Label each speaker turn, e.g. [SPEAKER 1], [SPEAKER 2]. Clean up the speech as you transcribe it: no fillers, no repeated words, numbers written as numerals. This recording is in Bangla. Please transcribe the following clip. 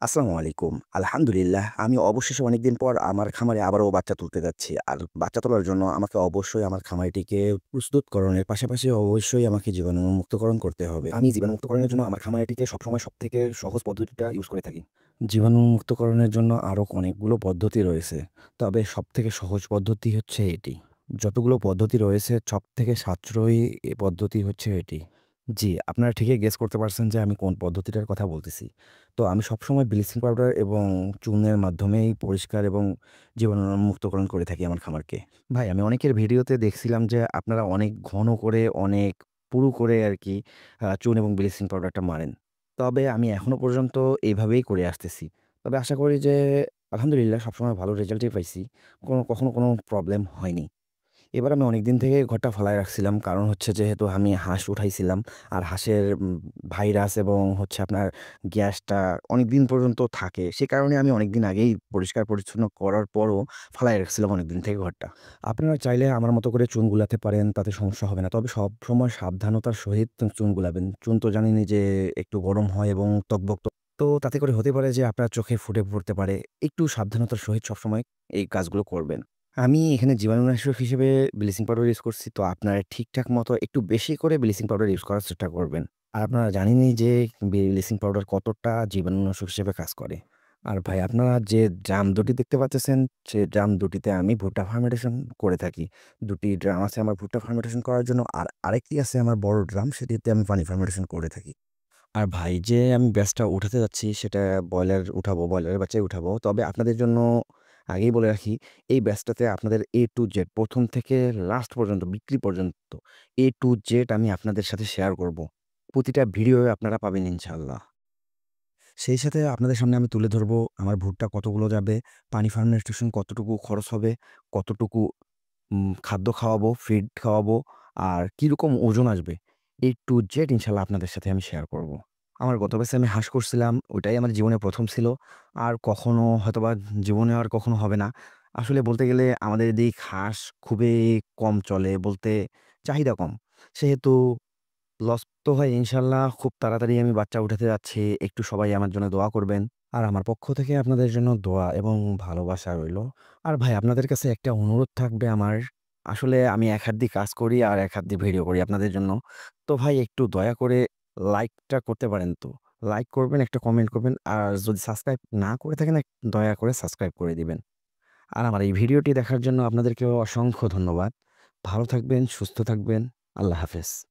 [SPEAKER 1] আসসালামু আলাইকুম। আলহামদুলিল্লাহ আমি অবশেষে অনেকদিন পর আমার খামারে আবারও বাচ্চা তুলতে যাচ্ছি। আর বাচ্চা তোলার জন্য আমাকে অবশ্যই আমার খামারটিকে প্রস্তুতকরণের পাশাপাশি অবশ্যই আমাকে জীবাণুমুক্তকরণ করতে হবে। আমি জীবাণুমুক্তকরণের জন্য আমার খামারটিকে সবসময় সবথেকে সহজ পদ্ধতিটা ইউজ করে থাকি। জীবাণুমুক্তকরণের জন্য আরো অনেকগুলো পদ্ধতি রয়েছে। তবে সবথেকে সহজ পদ্ধতি হচ্ছে এটি। যতগুলো পদ্ধতি রয়েছে সবথেকে সাশ্রয়ী পদ্ধতি হচ্ছে এটি। জি, আপনারা ঠিকই গেস করতে পারছেন যে আমি কোন পদ্ধতিটার কথা বলতেছি। তো আমি সবসময় ব্লিচিং পাউডার এবং চুনের মাধ্যমেই পরিষ্কার এবং জীবাণুমুক্তকরণ করে থাকি আমার খামারকে। ভাই আমি অনেকের ভিডিওতে দেখছিলাম যে আপনারা অনেক ঘন করে অনেক পুরু করে আরকি চুন এবং ব্লিচিং পাউডারটা মারেন। তবে আমি এখনো পর্যন্ত এভাবেই করে আসতেছি। তবে আশা করি যে আলহামদুলিল্লাহ সবসময় ভালো রেজাল্টই পাইছি। কখনো কোনো প্রবলেম হয়নি। এবার আমি অনেকদিন থেকে ঘরটা ফালায় রাখছিলাম। কারণ হচ্ছে যেহেতু আমি হাঁস উঠাইছিলাম। আর হাঁসের ভাইরাস এবং হচ্ছে আপনার গ্যাসটা অনেকদিন পর্যন্ত থাকে। সে কারণে আমি অনেকদিন আগেই পরিষ্কার-পরিচ্ছন্ন করার পরও ফালায় রাখছিলাম অনেকদিন থেকে ঘরটা। আপনারা চাইলে আমার মতো করে চুন গুলাতে পারেন, তাতে সমস্যা হবে না। তবে সবসময় সাবধানতার সহিত চুন গুলাবেন। চুন তো জানেনই যে একটু গরম হয় এবং টকবক তো তাতে করে হতে পারে যে আপনার চোখে ফুটে পড়তে পারে। একটু সাবধানতার সহিত সবসময় এই কাজগুলো করবেন। আমি এখানে জীবাণুনাশক হিসেবে ব্লিচিং পাউডার ইউজ করছি। তো আপনারা ঠিকঠাক মতো একটু বেশি করে ব্লিচিং পাউডার ইউজ করার চেষ্টা করবেন। আর আপনারা জানেনই যে ব্লিচিং পাউডার কতটা জীবাণুনাশক হিসেবে কাজ করে। আর ভাই আপনারা যে ড্রাম দুটি দেখতে পাচ্তেছেন, সে ড্রাম দুটিতে আমি ভুট্টা ফার্মেন্টেশন করে থাকি। ২ টি ড্রাম আছে আমার ভুট্টা ফার্মেন্টেশন করার জন্য। আর আরেকটি আছে আমার বড় ড্রাম, সেটিতে আমি পানি ফার্মেন্টেশন করে থাকি। আর ভাই যে আমি ব্যাচটা উঠাতে যাচ্ছি সেটা ব্রয়লার উঠাবো, ব্রয়লারের বাচ্চাই উঠাবো। তবে আপনাদের জন্য আগেই বলে রাখি, এই ব্যাচটাতে আপনাদের A to Z ১ম থেকে লাস্ট পর্যন্ত বিক্রি পর্যন্ত A to Z আমি আপনাদের সাথে শেয়ার করব। প্রতিটা ভিডিওয়ে আপনারা পাবেন ইনশাআল্লাহ। সেই সাথে আপনাদের সামনে আমি তুলে ধরবো আমার ভুট্টা কতগুলো যাবে, পানি ফার্মেন্টেশন কতটুকু খরচ হবে, কতটুকু খাদ্য খাওয়াবো, ফিড খাওয়াবো আর কিরকম ওজন আসবে। A to Z ইনশাআল্লাহ আপনাদের সাথে আমি শেয়ার করব। আমার গত ব্যাচে আমি হাঁস করছিলাম। ওইটাই আমার জীবনে ১ম ছিল। আর কখনো হয়তোবা জীবনে আর কখনো হবে না। আসলে বলতে গেলে আমাদের এদিক হাঁস খুবই কম চলে বলতে চাহিদা কম। সেহেতু লস তো হয় ইনশাআল্লাহ খুব তাড়াতাড়ি আমি বাচ্চা উঠাতে যাচ্ছি। একটু সবাই আমার জন্য দোয়া করবেন। আর আমার পক্ষ থেকে আপনাদের জন্য দোয়া এবং ভালোবাসা রইলো। আর ভাই আপনাদের কাছে একটা অনুরোধ থাকবে আমার। আসলে আমি এক হাত দিয়ে কাজ করি আর এক হাত দিয়ে ভিডিও করি আপনাদের জন্য। তো ভাই একটু দয়া করে লাইকটা করতে পারেন তো। লাইক করবেন, একটা কমেন্ট করবেন। আর যদি সাবস্ক্রাইব না করে থাকেন দয়া করে সাবস্ক্রাইব করে দিবেন। আর আমার এই ভিডিওটি দেখার জন্য আপনাদেরকেও অসংখ্য ধন্যবাদ। ভালো থাকবেন, সুস্থ থাকবেন। আল্লাহ হাফেজ।